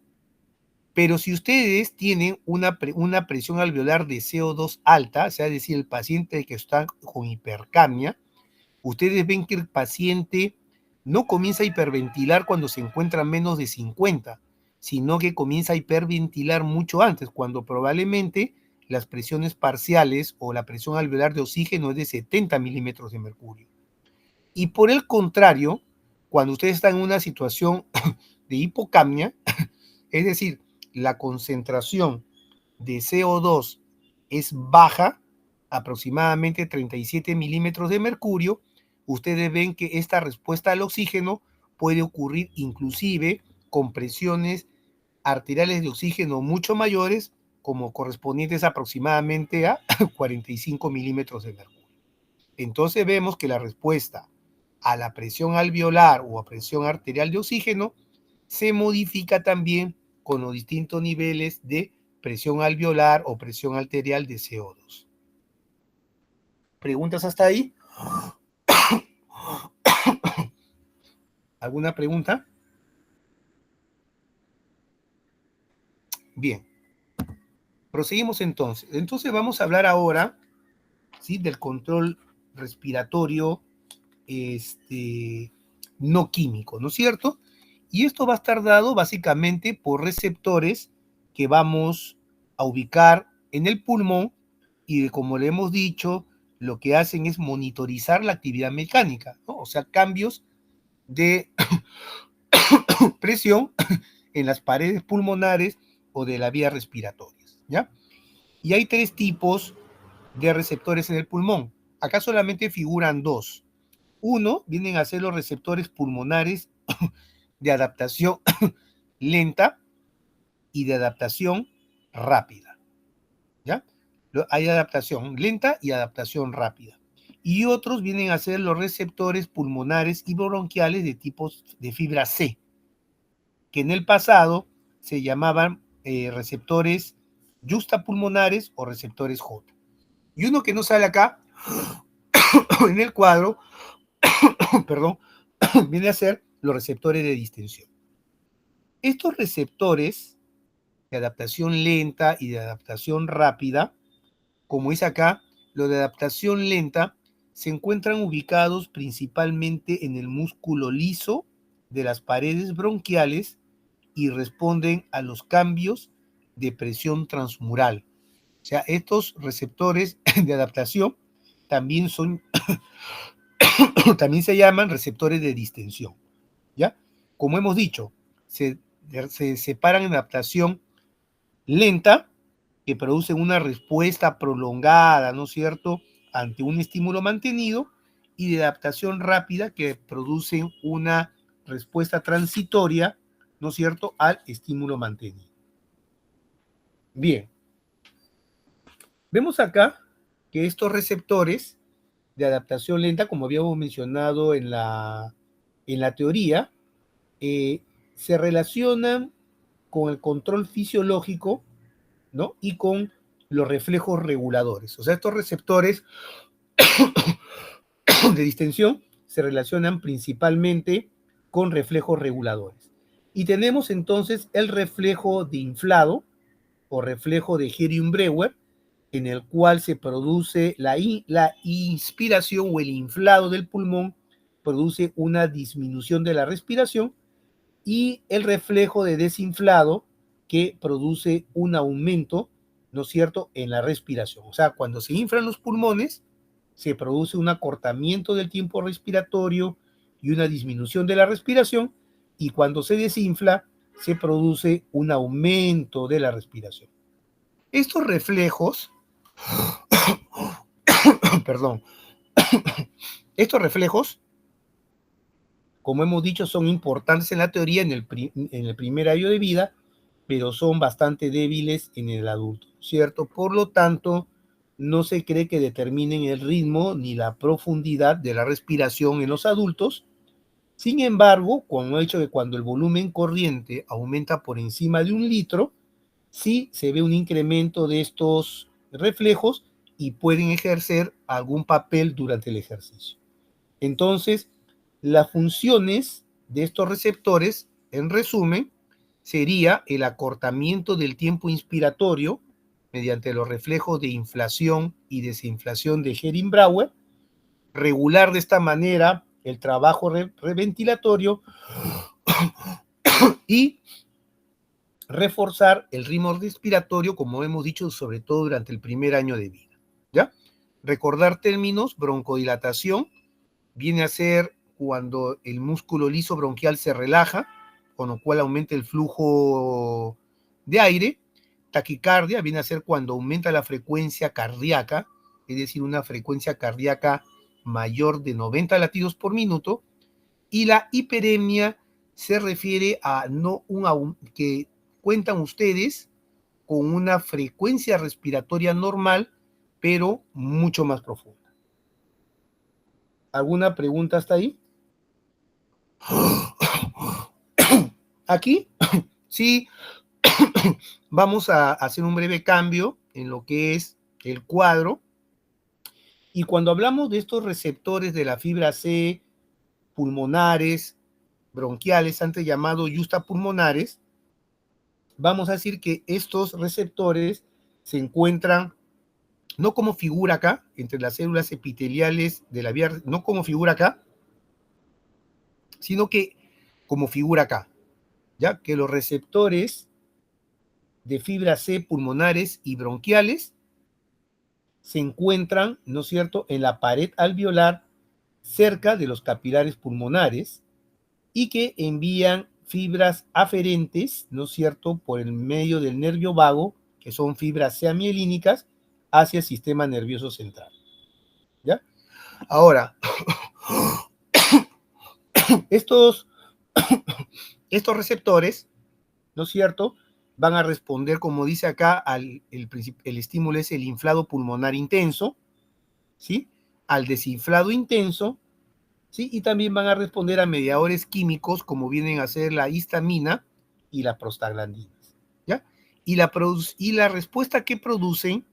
Pero si ustedes tienen una presión alveolar de CO2 alta, o sea, es decir, el paciente que está con hipercapnia, ustedes ven que el paciente no comienza a hiperventilar cuando se encuentra menos de 50, sino que comienza a hiperventilar mucho antes, cuando probablemente las presiones parciales o la presión alveolar de oxígeno es de 70 milímetros de mercurio. Y por el contrario, cuando ustedes están en una situación de hipocapnia, es decir, la concentración de CO2 es baja, aproximadamente 37 milímetros de mercurio, ustedes ven que esta respuesta al oxígeno puede ocurrir inclusive con presiones arteriales de oxígeno mucho mayores, como correspondientes aproximadamente a 45 milímetros de mercurio. Entonces vemos que la respuesta a la presión alveolar o a presión arterial de oxígeno se modifica también con los distintos niveles de presión alveolar o presión arterial de CO2. ¿Preguntas hasta ahí? ¿Alguna pregunta? Bien. Proseguimos entonces. Entonces vamos a hablar ahora, ¿sí?, del control respiratorio no químico, ¿no es cierto? Y esto va a estar dado básicamente por receptores que vamos a ubicar en el pulmón y, como le hemos dicho, lo que hacen es monitorizar la actividad mecánica, ¿no? O sea, cambios de presión en las paredes pulmonares o de las vías respiratorias, ¿ya? Y hay tres tipos de receptores en el pulmón. Acá solamente figuran dos. Uno, vienen a ser los receptores pulmonares de adaptación lenta y de adaptación rápida, ¿ya? Hay adaptación lenta y adaptación rápida. Y otros vienen a ser los receptores pulmonares y bronquiales de tipos de fibra C, que en el pasado se llamaban receptores justapulmonares o receptores J. Y uno que no sale acá en el cuadro, perdón, viene a ser los receptores de distensión. Estos receptores de adaptación lenta y de adaptación rápida, como es acá, los de adaptación lenta se encuentran ubicados principalmente en el músculo liso de las paredes bronquiales y responden a los cambios de presión transmural. O sea, estos receptores de adaptación también también se llaman receptores de distensión, ¿ya? Como hemos dicho, se separan en adaptación lenta, que produce una respuesta prolongada, ¿no es cierto?, ante un estímulo mantenido, y de adaptación rápida, que producen una respuesta transitoria, ¿no es cierto?, al estímulo mantenido. Bien. Vemos acá que estos receptores de adaptación lenta, como habíamos mencionado en la teoría, se relacionan con el control fisiológico, ¿no?, y con los reflejos reguladores. O sea, estos receptores de distensión se relacionan principalmente con reflejos reguladores. Y tenemos entonces el reflejo de inflado o reflejo de Herium-Breuer, en el cual se produce la inspiración o el inflado del pulmón, produce una disminución de la respiración, y el reflejo de desinflado, que produce un aumento, ¿no es cierto?, en la respiración. O sea, cuando se inflan los pulmones, se produce un acortamiento del tiempo respiratorio y una disminución de la respiración, y cuando se desinfla, se produce un aumento de la respiración. Estos reflejos, perdón, estos reflejos, como hemos dicho, son importantes en la teoría en el primer año de vida, pero son bastante débiles en el adulto, ¿cierto? Por lo tanto, no se cree que determinen el ritmo ni la profundidad de la respiración en los adultos. Sin embargo, como he dicho que cuando el volumen corriente aumenta por encima de 1 litro, sí se ve un incremento de estos reflejos y pueden ejercer algún papel durante el ejercicio. Entonces, las funciones de estos receptores, en resumen, sería el acortamiento del tiempo inspiratorio mediante los reflejos de inflación y desinflación de Hering-Brauer, regular de esta manera el trabajo reventilatorio y reforzar el ritmo respiratorio, como hemos dicho, sobre todo durante el primer año de vida. ¿Ya? Recordar términos: broncodilatación viene a ser cuando el músculo liso bronquial se relaja, con lo cual aumenta el flujo de aire. Taquicardia viene a ser cuando aumenta la frecuencia cardíaca, es decir, una frecuencia cardíaca mayor de 90 latidos por minuto. Y la hiperemia se refiere a que cuentan ustedes con una frecuencia respiratoria normal, pero mucho más profunda. ¿Alguna pregunta hasta ahí? Aquí, sí, vamos a hacer un breve cambio en lo que es el cuadro. Y cuando hablamos de estos receptores de la fibra C, pulmonares, bronquiales, antes llamados justapulmonares, vamos a decir que estos receptores se encuentran no como figura acá, entre las células epiteliales de la vía, no como figura acá, sino que como figura acá, ya que los receptores de fibra C pulmonares y bronquiales se encuentran, ¿no es cierto?, en la pared alveolar cerca de los capilares pulmonares y que envían fibras aferentes, ¿no es cierto?, por el medio del nervio vago, que son fibras C amielínicas, hacia el sistema nervioso central. ¿Ya? Ahora, estos receptores, ¿no es cierto?, van a responder, como dice acá, el estímulo es el inflado pulmonar intenso, ¿sí?, al desinflado intenso, ¿sí?, y también van a responder a mediadores químicos como vienen a ser la histamina y la prostaglandinas, ¿ya? Y la respuesta que producen,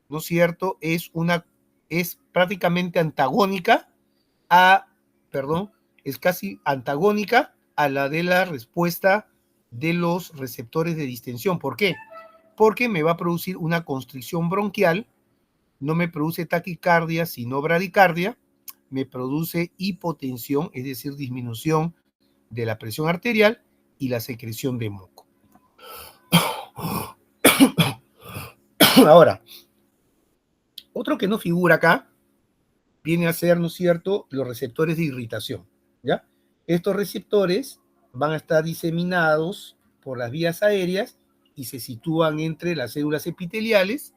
¿no es cierto?, es prácticamente antagónica es casi antagónica a la de la respuesta de los receptores de distensión. ¿Por qué? Porque me va a producir una constricción bronquial, no me produce taquicardia, sino bradicardia, me produce hipotensión, es decir, disminución de la presión arterial y la secreción de moco. Ahora, otro que no figura acá viene a ser, ¿no es cierto?, los receptores de irritación, ¿ya? Estos receptores van a estar diseminados por las vías aéreas y se sitúan entre las células epiteliales,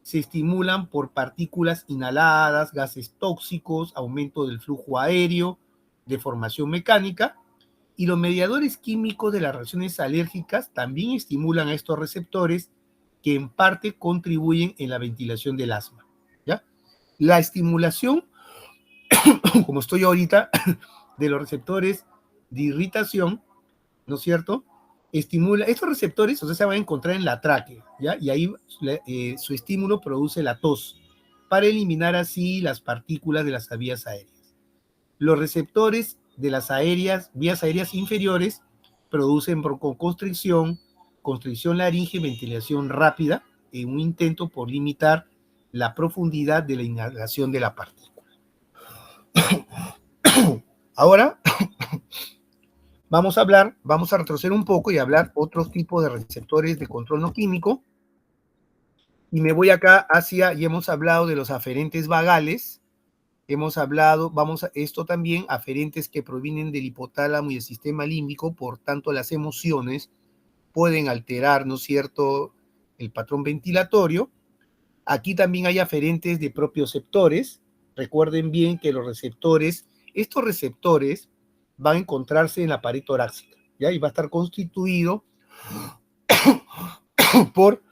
se estimulan por partículas inhaladas, gases tóxicos, aumento del flujo aéreo, deformación mecánica, y los mediadores químicos de las reacciones alérgicas también estimulan a estos receptores que en parte contribuyen en la ventilación del asma, ¿ya? La estimulación, como estoy ahorita, de los receptores de irritación, ¿no es cierto?, estimula, estos receptores, o sea, se van a encontrar en la tráquea, ¿ya? Y ahí su estímulo produce la tos, para eliminar así las partículas de las vías aéreas. Los receptores de las vías aéreas inferiores producen broncoconstricción, constricción laringe y ventilación rápida en un intento por limitar la profundidad de la inhalación de la partícula. Ahora vamos a retroceder un poco y hablar otros tipos de receptores de control no químico. Y me voy acá ya hemos hablado de los aferentes vagales, Hemos hablado, esto también, aferentes que provienen del hipotálamo y el sistema límbico, por tanto las emociones pueden alterar, ¿no es cierto?, el patrón ventilatorio. Aquí también hay aferentes de propioceptores. Recuerden bien que estos receptores van a encontrarse en la pared torácica, ¿ya? Y va a estar constituido por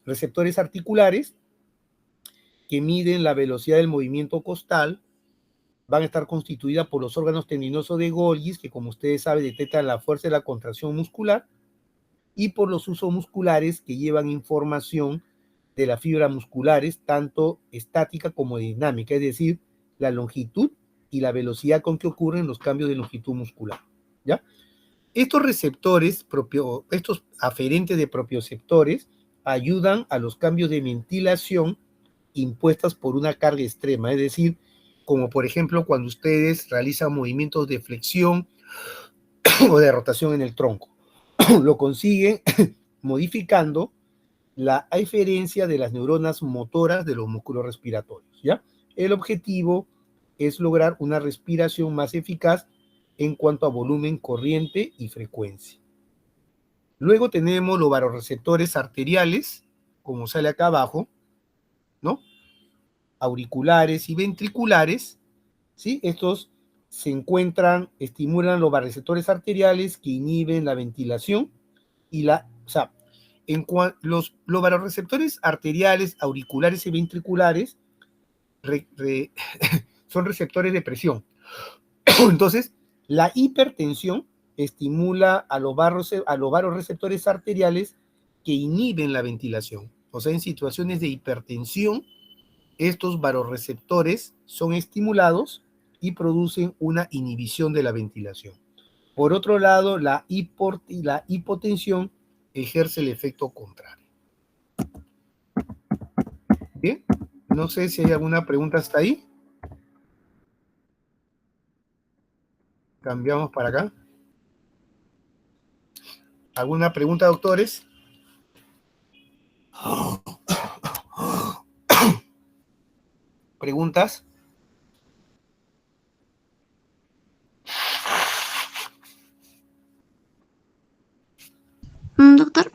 receptores articulares que miden la velocidad del movimiento costal, van a estar constituidas por los órganos tendinosos de Golgi, que como ustedes saben detectan la fuerza de la contracción muscular, y por los usos musculares que llevan información de las fibras musculares, tanto estática como dinámica, es decir, la longitud y la velocidad con que ocurren los cambios de longitud muscular, ¿ya? Estos receptores, estos aferentes de propioceptores, ayudan a los cambios de ventilación impuestas por una carga extrema, es decir, como por ejemplo cuando ustedes realizan movimientos de flexión o de rotación en el tronco. Lo consiguen modificando la aferencia de las neuronas motoras de los músculos respiratorios, ¿ya? El objetivo es lograr una respiración más eficaz en cuanto a volumen, corriente y frecuencia. Luego tenemos los vasoreceptores arteriales, como sale acá abajo, ¿no? Auriculares y ventriculares, ¿sí? Estos estimulan los vasoreceptores arteriales que inhiben la ventilación y los vasoreceptores arteriales, auriculares y ventriculares son receptores de presión. Entonces, la hipertensión estimula a los vasoreceptores arteriales que inhiben la ventilación. O sea, en situaciones de hipertensión, estos vasoreceptores son estimulados y producen una inhibición de la ventilación. Por otro lado, la hipotensión ejerce el efecto contrario. Bien, no sé si hay alguna pregunta hasta ahí. Cambiamos para acá. ¿Alguna pregunta, doctores? ¿Preguntas? Doctor.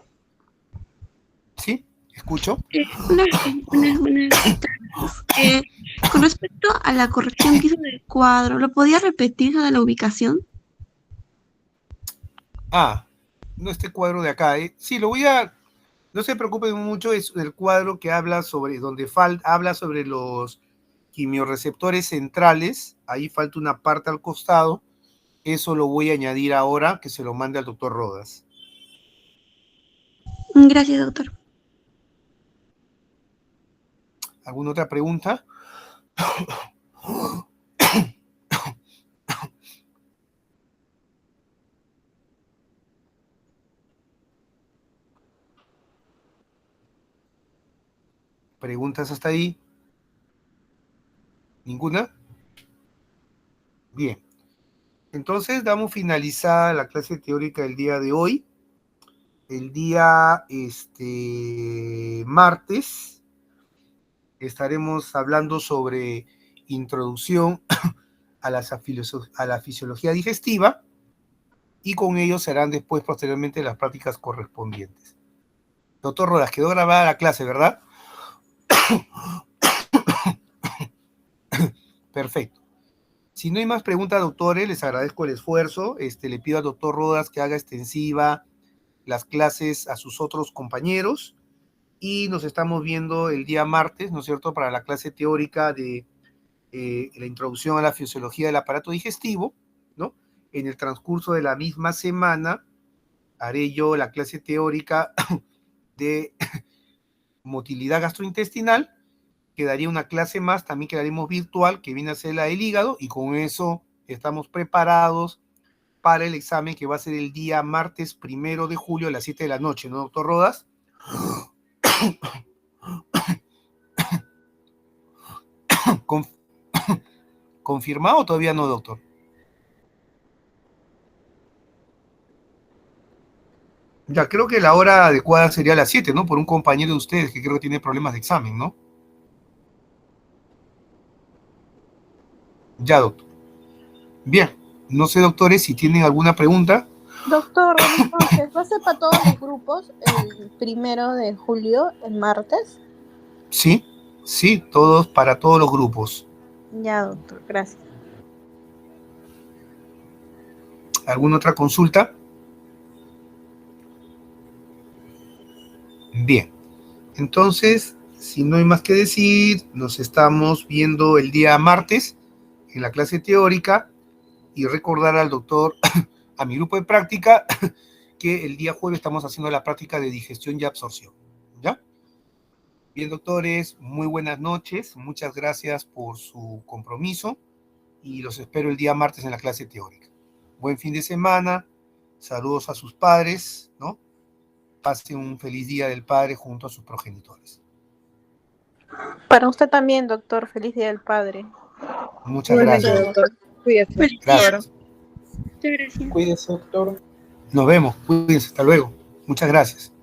Sí, escucho. Buenas tardes. Con respecto a la corrección que hizo del cuadro, ¿lo podía repetir lo de la ubicación? No este cuadro de acá. Sí, no se preocupen mucho, es el cuadro que habla sobre, habla sobre los quimiorreceptores centrales. Ahí falta una parte al costado. Eso lo voy a añadir ahora, que se lo mande al doctor Rodas. Gracias, doctor. ¿Alguna otra pregunta? ¿Preguntas hasta ahí? ¿Ninguna? Bien. Entonces damos finalizada la clase teórica del día de hoy. El día martes estaremos hablando sobre introducción a la fisiología digestiva y con ello serán después posteriormente las prácticas correspondientes. Doctor Rodas, quedó grabada la clase, ¿verdad? Perfecto. Si no hay más preguntas, doctores, les agradezco el esfuerzo. Le pido al doctor Rodas que haga extensiva las clases a sus otros compañeros y nos estamos viendo el día martes, ¿no es cierto?, para la clase teórica de la introducción a la fisiología del aparato digestivo, ¿no? En el transcurso de la misma semana haré yo la clase teórica de motilidad gastrointestinal. Quedaría una clase más, también quedaremos virtual, que viene a ser la del hígado, y con eso estamos preparados para el examen que va a ser el día martes 1 de julio a las 7 de la noche, ¿no, doctor Rodas? ¿Confirmado o todavía no, doctor? Ya, creo que la hora adecuada sería las 7, ¿no? Por un compañero de ustedes que creo que tiene problemas de examen, ¿no? Ya, doctor. Bien, no sé, doctores, si tienen alguna pregunta. Doctor, buenas noches. ¿Va a ser para todos los grupos el 1 de julio, el martes? Sí, sí, todos, para todos los grupos. Ya, doctor, gracias. ¿Alguna otra consulta? Bien, entonces, si no hay más que decir, nos estamos viendo el día martes en la clase teórica y recordar al doctor, a mi grupo de práctica, que el día jueves estamos haciendo la práctica de digestión y absorción. ¿Ya? Bien, doctores, muy buenas noches. Muchas gracias por su compromiso y los espero el día martes en la clase teórica. Buen fin de semana. Saludos a sus padres, ¿no? Pasen un feliz día del padre junto a sus progenitores. Para usted también, doctor. Feliz Día del Padre. Muchas gracias. Doctor. Cuídate. Feliz día. Gracias. Muchas gracias. Cuídese, doctor. Nos vemos. Cuídense. Hasta luego. Muchas gracias.